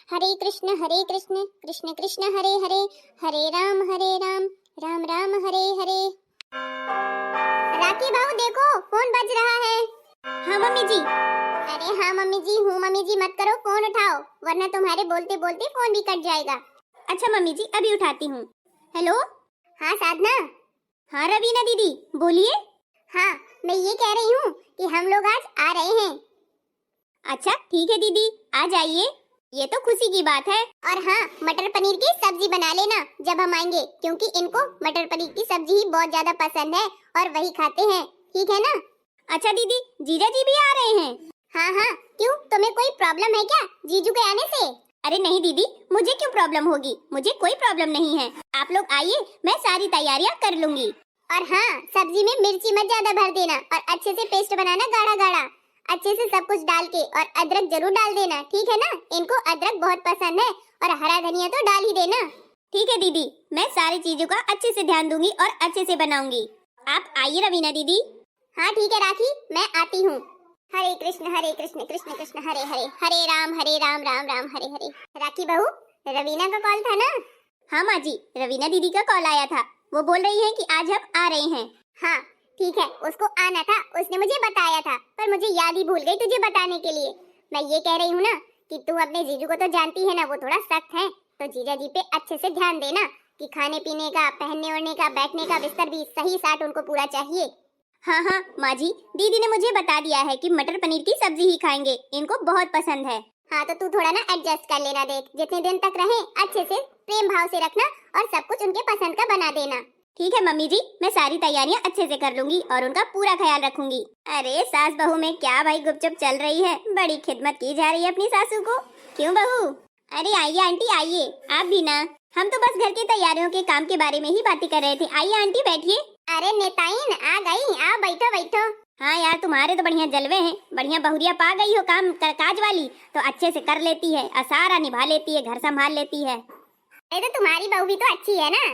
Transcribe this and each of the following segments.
हरे कृष्ण कृष्ण कृष्ण हरे हरे, हरे राम राम राम हरे हरे। राखी भाऊ देखो, फोन बज रहा है। हाँ मम्मी जी। अरे हाँ मम्मी जी, हूँ मम्मी जी, मत करो, फोन उठाओ वरना तुम्हारे बोलते बोलते फोन भी कट जाएगा। अच्छा मम्मी जी, अभी उठाती हूँ। हेलो। हाँ साधना। हाँ रवीना दीदी बोलिए। हाँ मैं ये कह रही हूँ कि हम लोग आज आ रहे हैं। अच्छा ठीक है दीदी, आ जाइए, ये तो खुशी की बात है। और हाँ, मटर पनीर की सब्जी बना लेना जब हम आएंगे, क्योंकि इनको मटर पनीर की सब्जी ही बहुत ज्यादा पसंद है और वही खाते हैं, ठीक है ना? अच्छा दीदी, जीजा जी भी आ रहे हैं? हाँ हाँ, क्यों, तुम्हें कोई प्रॉब्लम है क्या जीजू के आने से? अरे नहीं दीदी, मुझे क्यों प्रॉब्लम होगी, मुझे कोई प्रॉब्लम नहीं है। आप लोग आइए, मैं सारी तैयारियां कर लूंगी। और हाँ, सब्जी में मिर्ची मत ज्यादा भर देना और अच्छे से पेस्ट बनाना गाढ़ा गाढ़ा, अच्छे से सब कुछ डाल के, और अदरक जरूर डाल देना, ठीक है ना? इनको अदरक बहुत पसंद है, और हरा धनिया तो डाल ही देना। ठीक है दीदी, मैं सारी चीजों का अच्छे से ध्यान दूंगी और अच्छे से बनाऊंगी। आप आइए रवीना दीदी। हाँ ठीक है राखी, मैं आती हूँ। हरे कृष्ण कृष्ण कृष्ण हरे हरे, हरे राम राम राम हरे हरे। राखी बहू, रवीना का कॉल था ना? हाँ माँ जी, रवीना दीदी का कॉल आया था, वो बोल रही है कि आज हम आ रहे हैं। हाँ ठीक है, उसको आना था, उसने मुझे बताया था, पर मुझे याद ही भूल गई तुझे बताने के लिए। मैं ये कह रही हूँ ना कि तू अपने जीजू को तो जानती है ना, वो थोड़ा सख्त है, तो जीजा जी पे अच्छे से ध्यान देना कि खाने पीने का, पहनने ओढ़ने का, बैठने का बिस्तर भी सही साट उनको पूरा चाहिए। हाँ हाँ माँ जी, दीदी ने मुझे बता दिया है कि मटर पनीर की सब्जी ही खाएंगे, इनको बहुत पसंद है। हाँ तो तू थोड़ा ना एडजस्ट कर लेना, देख जितने दिन तक रहे अच्छे से प्रेम भाव से रखना और सब कुछ उनके पसंद का बना देना। ठीक है मम्मी जी, मैं सारी तैयारियां अच्छे से कर लूंगी और उनका पूरा ख्याल रखूंगी। अरे सास बहू में क्या भाई गुपचुप चल रही है, बड़ी खिदमत की जा रही है अपनी सासू को। क्यों बहू? अरे आइए आंटी आइए, आप भी ना, हम तो बस घर की तैयारियों के काम के बारे में ही बातें कर रहे थे। आइए आंटी बैठिए। अरे नेताइन आ गई, आ बैठो बैठो। हाँ यार, तुम्हारे तो बढ़िया जलवे हैं, बढ़िया बहुरिया पा गई हो काम काज वाली, तो अच्छे से कर लेती है, सारा निभा लेती है, घर संभाल लेती है। अरे तो तुम्हारी बहू भी तो अच्छी है ना?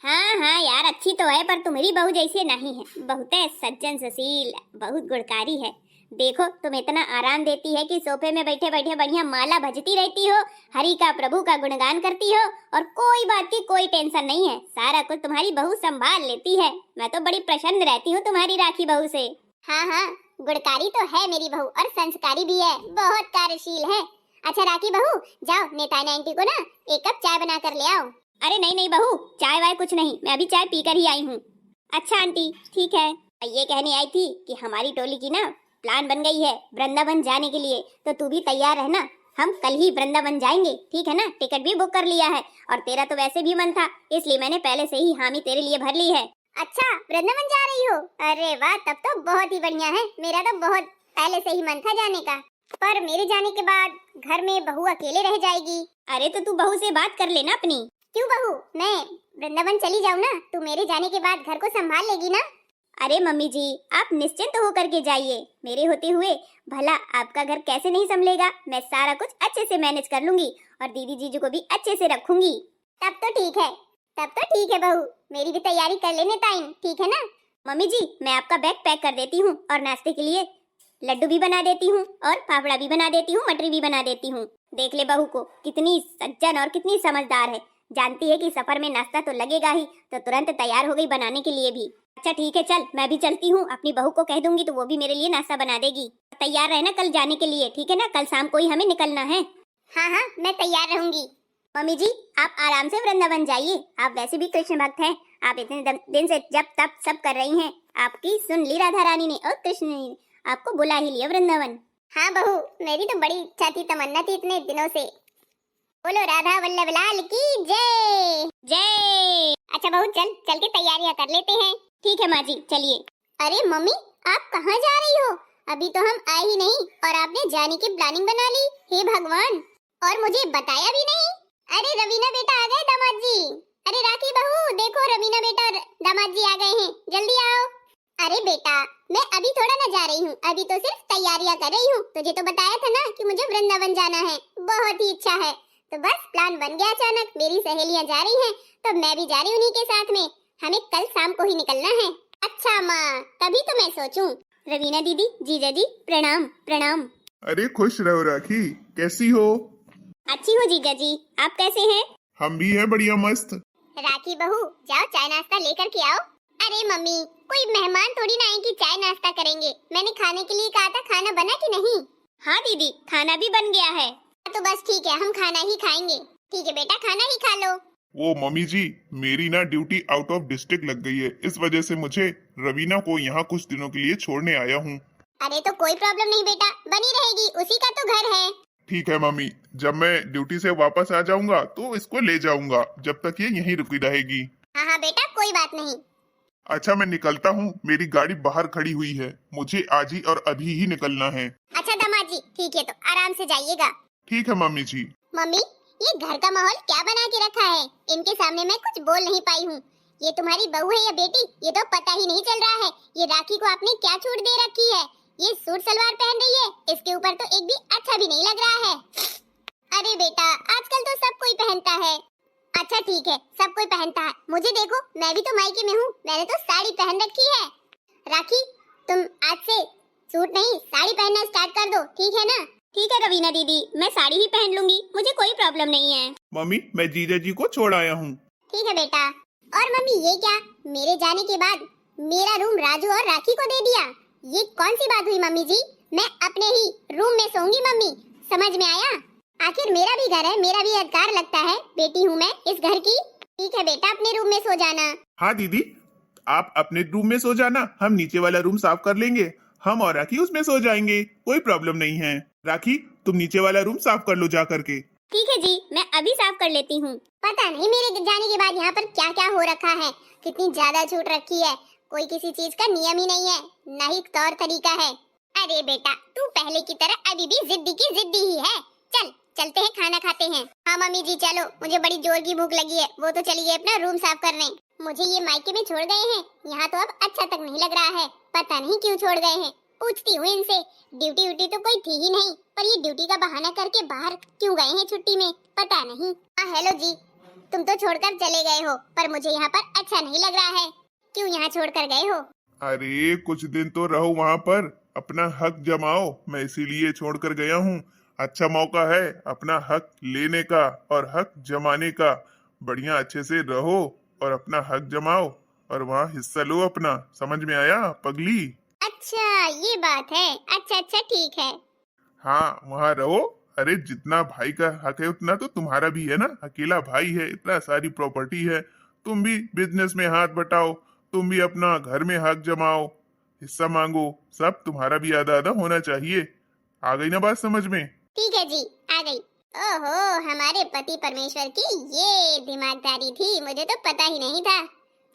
हाँ हाँ यार, अच्छी तो है, पर तुम्हारी बहू जैसे नहीं है, बहुत सज्जन सुशील, बहुत गुणकारी है। देखो तुम इतना आराम देती है कि सोफे में बैठे बैठे बढ़िया माला भजती रहती हो, हरि का प्रभु का गुणगान करती हो, और कोई बात की कोई टेंशन नहीं है, सारा कुछ तुम्हारी बहू संभाल लेती है। मैं तो बड़ी प्रसन्न रहती हूँ तुम्हारी राखी बहू से। हाँ हाँ, गुणकारी तो है मेरी बहू और संस्कारी भी है, बहुत कार्यशील है। अच्छा राखी बहू, जाओ नेतानी आंटी को ना एक कप चाय बना कर ले आओ। अरे नहीं नहीं बहू, चाय वाय कुछ नहीं, मैं अभी चाय पीकर ही आई हूँ। अच्छा आंटी ठीक है। ये कहने आई थी कि हमारी टोली की ना प्लान बन गई है वृंदावन जाने के लिए, तो तू भी तैयार रहना, हम कल ही वृंदावन जाएंगे, ठीक है ना? टिकट भी बुक कर लिया है, और तेरा तो वैसे भी मन था, इसलिए मैंने पहले से ही हामी तेरे लिए भर ली है। अच्छा वृंदावन जा रही हो? अरे वाह, तब तो बहुत ही बढ़िया है, मेरा तो बहुत पहले से ही मन था जाने का, पर मेरे जाने के बाद घर में बहू अकेले रह जाएगी। अरे तो तू बहू से बात कर लेना अपनी। क्यों बहू, मैं वृंदावन चली जाऊँ ना, तू मेरे जाने के बाद घर को संभाल लेगी ना? अरे मम्मी जी, आप निश्चिंत होकर के जाइए, मेरे होते हुए भला आपका घर कैसे नहीं संभलेगा, मैं सारा कुछ अच्छे से मैनेज कर लूंगी और दीदी जीजू को भी अच्छे से रखूंगी। तब तो ठीक है, तब तो ठीक है बहू, मेरी भी तैयारी कर लेने टाइम, ठीक है ना? मम्मी जी, मैं आपका बैग पैक कर देती हूँ और नाश्ते के लिए लड्डू भी बना देती हूँ और फाफड़ा भी बना देती हूँ, मटरी भी बना देती हूँ। देख ले बहू को, कितनी सज्जन और कितनी समझदार है, जानती है कि सफर में नाश्ता तो लगेगा ही, तो तुरंत तैयार हो गई बनाने के लिए भी। अच्छा ठीक है, चल मैं भी चलती हूँ, अपनी बहू को कह दूंगी तो वो भी मेरे लिए नाश्ता बना देगी। तैयार रहना कल जाने के लिए, ठीक है ना? कल शाम को ही हमें निकलना है। हाँ हाँ, मैं तैयार रहूंगी। मम्मी जी, आप आराम से वृंदावन जाइए, आप वैसे भी कृष्ण भक्त हैं, आप इतने दिन से जब तब सब कर रही हैं, आपकी सुन ली राधा रानी ने और कृष्ण ने आपको बुला ही लिया वृंदावन। हाँ बहू, मेरी तो बड़ी इच्छा थी, तमन्ना थी इतने दिनों से। बोलो राधा वल्लभ लाल की जय जय। अच्छा बहू, चल चल के तैयारियां कर लेते हैं। ठीक है माँ जी, चलिए। अरे मम्मी, आप कहाँ जा रही हो? अभी तो हम आए ही नहीं और आपने जाने की प्लानिंग बना ली, हे भगवान, और मुझे बताया भी नहीं। अरे रवीना बेटा आ गए दामाद जी। अरे राखी बहू देखो, रवीना बेटा दामाद जी आ गए हैं, जल्दी आओ। अरे बेटा, मैं अभी थोड़ा ना जा रही हूँ, अभी तो सिर्फ तैयारियां कर रही हूँ, तुझे तो बताया था ना कि मुझे वृंदावन जाना है, बहुत ही इच्छा है, तो बस प्लान बन गया अचानक, मेरी सहेलियां जा रही हैं तो मैं भी जा रही हूँ उन्हीं के साथ में, हमें कल शाम को ही निकलना है। अच्छा माँ, तभी तो मैं सोचूं। रवीना दीदी, जीजा जी प्रणाम प्रणाम। अरे खुश रहो राखी, कैसी हो? अच्छी हूँ जीजा जी, आप कैसे हैं? हम भी हैं बढ़िया मस्त। राखी बहू, जाओ चाय नाश्ता लेकर के आओ। अरे मम्मी, कोई मेहमान थोड़ी ना आए कि चाय नाश्ता करेंगे। मैंने खाने के लिए कहा था, खाना बना कि नहीं? हाँ दीदी, खाना भी बन गया है। तो बस ठीक है, हम खाना ही खाएंगे। ठीक है बेटा, खाना ही खा लो। वो मम्मी जी, मेरी ना ड्यूटी आउट ऑफ डिस्ट्रिक्ट लग गई है, इस वजह से मुझे रवीना को यहाँ कुछ दिनों के लिए छोड़ने आया हूँ। अरे तो कोई प्रॉब्लम नहीं बेटा, बनी रहेगी, उसी का तो घर है। ठीक है मम्मी, जब मैं ड्यूटी से वापस आ जाऊंगा तो इसको ले जाऊंगा, जब तक ये यहीं रुकी रहेगी। हाँ हाँ बेटा, कोई बात नहीं। अच्छा मैं निकलता हूँ, मेरी गाड़ी बाहर खड़ी हुई है, मुझे आज ही और अभी ही निकलना है। अच्छा दामाद जी, ठीक है, तो आराम से जाइएगा। ठीक है मम्मी जी। मम्मी, ये घर का माहौल क्या बना के रखा है? इनके सामने मैं कुछ बोल नहीं पाई हूँ। ये तुम्हारी बहू है या बेटी, ये तो पता ही नहीं चल रहा है। ये राखी को आपने क्या छूट दे रखी है? ये सूट सलवार पहन रही है, इसके ऊपर तो एक भी अच्छा भी नहीं लग रहा है। अरे बेटा, आजकल तो सब कोई पहनता है। अच्छा ठीक है, सब कोई पहनता है, मुझे देखो, मैं भी तो मायके में हूँ, मैंने तो साड़ी पहन रखी है। राखी, तुम आज से सूट नहीं साड़ी पहनना स्टार्ट कर दो, ठीक है ना? ठीक है रवीना दीदी, मैं साड़ी ही पहन लूंगी, मुझे कोई प्रॉब्लम नहीं है। मम्मी, मैं जीजा जी को छोड़ आया हूँ। ठीक है बेटा। और मम्मी, ये क्या, मेरे जाने के बाद मेरा रूम राजू और राखी को दे दिया? ये कौन सी बात हुई मम्मी जी? मैं अपने ही रूम में सोऊंगी मम्मी, समझ में आया? आखिर मेरा भी घर है, मेरा भी अधिकार लगता है, बेटी हूँ मैं इस घर की। ठीक है बेटा, अपने रूम में सो जाना। हाँ दीदी, आप अपने रूम में सो जाना, हम नीचे वाला रूम साफ कर लेंगे, हम और राखी उसमें सो जाएंगे, कोई प्रॉब्लम नहीं है। राखी, तुम नीचे वाला रूम साफ कर लो जा करके। ठीक है जी, मैं अभी साफ कर लेती हूँ। पता नहीं मेरे जाने के बाद यहाँ पर क्या क्या हो रखा है, कितनी ज्यादा छूट रखी है। कोई किसी चीज का नियम ही नहीं है, ना ही तौर तरीका है। अरे बेटा, तू पहले की तरह अभी भी जिद्दी की जिद्दी ही है। चल चलते हैं, खाना खाते हैं। हाँ मम्मी जी चलो, मुझे बड़ी जोर की भूख लगी है। वो तो चली गई अपना रूम साफ करने, मुझे ये मायके में छोड़ गए हैं, यहाँ तो अब अच्छा तक नहीं लग रहा है। पता नहीं क्यों छोड़ गए हैं, पूछती हूँ इनसे। ड्यूटी व्यूटी तो कोई थी ही नहीं, पर ये ड्यूटी का बहाना करके बाहर क्यों गए हैं छुट्टी में, पता नहीं। हाँ हेलो जी, तुम तो छोड़कर चले गए हो, पर मुझे यहाँ पर अच्छा नहीं लग रहा है। क्यों यहाँ छोड़कर गए हो? अरे कुछ दिन तो रहो वहाँ पर, अपना हक जमाओ, मैं इसीलिए छोड़कर गया हूँ। अच्छा मौका है अपना हक लेने का और हक जमाने का। बढ़िया अच्छे से रहो और अपना हक जमाओ और वहाँ हिस्सा लो अपना, समझ में आया पगली? अच्छा ये बात है, अच्छा अच्छा ठीक है। हाँ वहाँ रहो। अरे जितना भाई का हक है उतना तो तुम्हारा भी है ना, अकेला भाई है, इतना सारी प्रॉपर्टी है, तुम भी बिजनेस में हाथ बटाओ, तुम भी अपना घर में हक जमाओ, हिस्सा मांगो, सब तुम्हारा भी आधा आधा होना चाहिए। आ गई ना बात समझ में? ठीक है जी, आ गई। ओहो, हमारे पति परमेश्वर की ये दिमागदारी थी, मुझे तो पता ही नहीं था।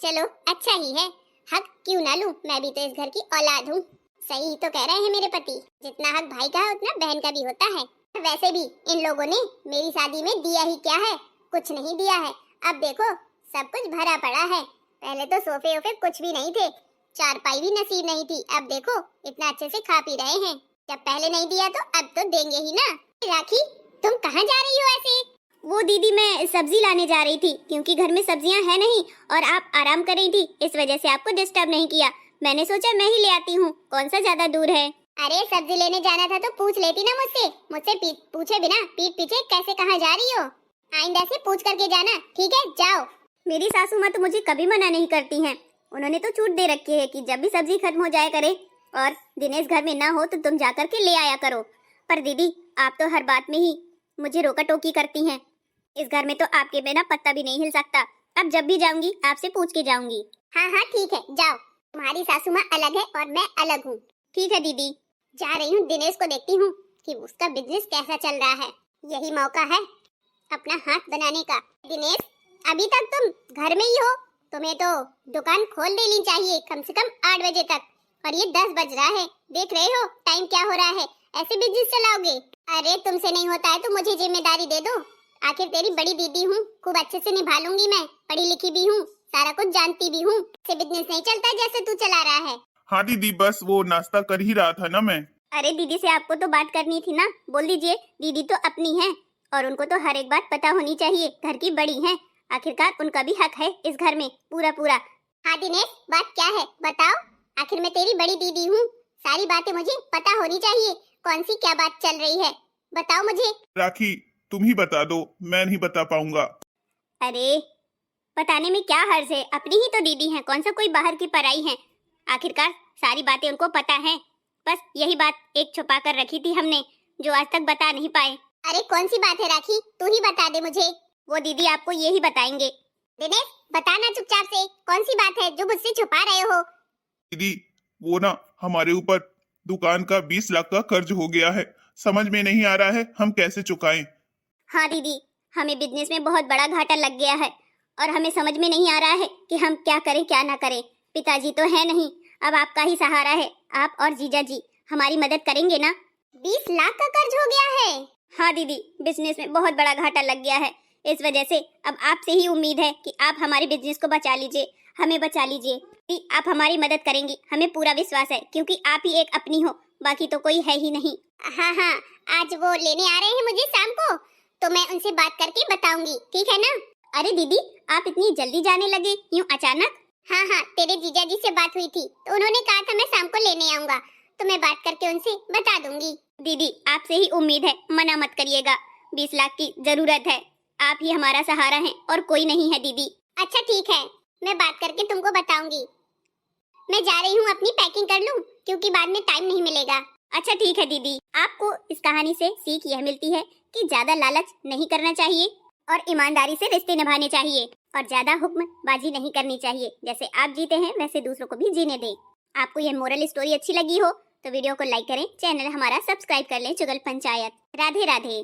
चलो अच्छा ही है, हक क्यों ना लूं, मैं भी तो इस घर की औलाद हूँ। सही तो कह रहे हैं मेरे पति, जितना हक भाई का है उतना बहन का भी होता है। वैसे भी इन लोगों ने मेरी शादी में दिया ही क्या है, कुछ नहीं दिया है। अब देखो सब कुछ भरा पड़ा है, पहले तो सोफे वोफे कुछ भी नहीं थे, चारपाई भी नसीब नहीं थी, अब देखो इतना अच्छे से खा पी रहे हैं। जब पहले नहीं दिया तो अब तो देंगे ही ना। राखी, तुम कहाँ जा रही हो ऐसे? वो दीदी, मैं सब्जी लाने जा रही थी, क्योंकि घर में सब्जियां है नहीं और आप आराम कर रही थी, इस वजह से आपको डिस्टर्ब नहीं किया। मैंने सोचा मैं ही ले आती हूँ, कौन सा ज्यादा दूर है। अरे सब्जी लेने जाना था तो पूछ लेती ना मुझसे, पूछे बिना पीठ पीछे कैसे कहाँ जा रही हो? आइंदा से पूछ करके जाना, ठीक है? जाओ। मेरी सासू माँ तो मुझे कभी मना नहीं करती हैं, उन्होंने तो छूट दे रखी है कि जब भी सब्जी खत्म हो जाया करे और दिनेश घर में ना हो तो तुम जाकर के ले आया करो। पर दीदी, आप तो हर बात में ही मुझे रोका टोकी करती हैं, इस घर में तो आपके बिना पत्ता भी नहीं हिल सकता। अब जब भी जाऊंगी आपसे पूछ के जाऊंगी। हाँ हाँ ठीक है, जाओ, तुम्हारी सासू माँ अलग है और मैं अलग हूँ। ठीक है दीदी, जा रही हूँ, दिनेश को देखती हूँ कि उसका बिजनेस कैसा चल रहा है, यही मौका है अपना हाथ बनाने का। दिनेश, अभी तक तुम घर में ही हो, तुम्हें तो दुकान खोल देनी चाहिए कम से कम 8 बजे तक, और ये 10 बज रहा है, देख रहे हो टाइम क्या हो रहा है, ऐसे बिजनेस चलाओगे? अरे तुमसे नहीं होता है तो मुझे जिम्मेदारी दे दो, आखिर तेरी बड़ी दीदी हूँ, खूब अच्छे से निभा लूंगी मैं, पढ़ी लिखी भी हूँ, सारा कुछ जानती भी हूँ। से बिजनेस नहीं चलता जैसे तू चला रहा है। हाँ दीदी, बस वो नाश्ता कर ही रहा था ना मैं। अरे दीदी से आपको तो बात करनी थी ना, बोल दीजिए, दीदी तो अपनी है और उनको तो हर एक बात पता होनी चाहिए, घर की बड़ी है, आखिरकार उनका भी हक है इस घर में पूरा पूरा। हाँ दिनेश, बात क्या है बताओ, आखिर मैं तेरी बड़ी दीदी हूँ, सारी बातें मुझे पता होनी चाहिए, कौन सी क्या बात चल रही है बताओ मुझे। राखी, तुम ही बता दो, मैं नहीं बता पाऊंगा। अरे बताने में क्या हर्ज है, अपनी ही तो दीदी हैं, कौन सा कोई बाहर की पराई है। आखिरकार सारी बातें उनको पता है, बस यही बात एक छुपा कर रखी थी हमने, जो आज तक बता नहीं पाए। अरे कौन सी बात है राखी, तू ही बता दे मुझे। वो दीदी आपको ये ही बताएंगे। दिनेश बताना चुपचाप से, कौन सी बात है जो मुझसे छुपा रहे हो। दीदी वो ना, हमारे ऊपर दुकान का 20 लाख का कर्ज हो गया है, समझ में नहीं आ रहा है हम कैसे चुकाएं। हाँ दीदी, हमें बिजनेस में बहुत बड़ा घाटा लग गया है और हमें समझ में नहीं आ रहा है कि हम क्या करें क्या ना करें। पिताजी तो है नहीं, अब आपका ही सहारा है, आप और जीजा जी हमारी मदद करेंगे ना। 20 लाख का कर्ज हो गया है। हाँ दीदी, बिजनेस में बहुत बड़ा घाटा लग गया है, इस वजह से अब आपसे ही उम्मीद है कि आप हमारे बिजनेस को बचा लीजिए, हमें बचा लीजिए। आप हमारी मदद करेंगी, हमें पूरा विश्वास है, क्योंकि आप ही एक अपनी हो, बाकी तो कोई है ही नहीं। हाँ हाँ, आज वो लेने आ रहे हैं मुझे शाम को, तो मैं उनसे बात करके बताऊंगी, ठीक है ना। अरे दीदी आप इतनी जल्दी जाने लगे यूं अचानक। हाँ हाँ, तेरे जीजा जी से बात हुई थी तो उन्होंने कहा था मैं शाम को लेने आऊंगा, तो मैं बात करके उनसे बता दूंगी। दीदी आपसे ही उम्मीद है, मना मत करिएगा, 20 लाख की जरूरत है, आप ही हमारा सहारा हैं और कोई नहीं है दीदी। अच्छा ठीक है, मैं बात करके तुमको बताऊंगी। मैं जा रही हूँ, अपनी पैकिंग कर लूँ क्योंकि बाद में टाइम नहीं मिलेगा। अच्छा ठीक है दीदी, आपको इस कहानी से सीख यह मिलती है कि ज्यादा लालच नहीं करना चाहिए और ईमानदारी से रिश्ते निभाने चाहिए और ज्यादा हुक्मबाजी नहीं करनी चाहिए। जैसे आप जीते हैं वैसे दूसरों को भी जीने दें। आपको यह मोरल स्टोरी अच्छी लगी हो तो वीडियो को लाइक करें, चैनल हमारा सब्सक्राइब कर लें चुगल पंचायत। राधे राधे।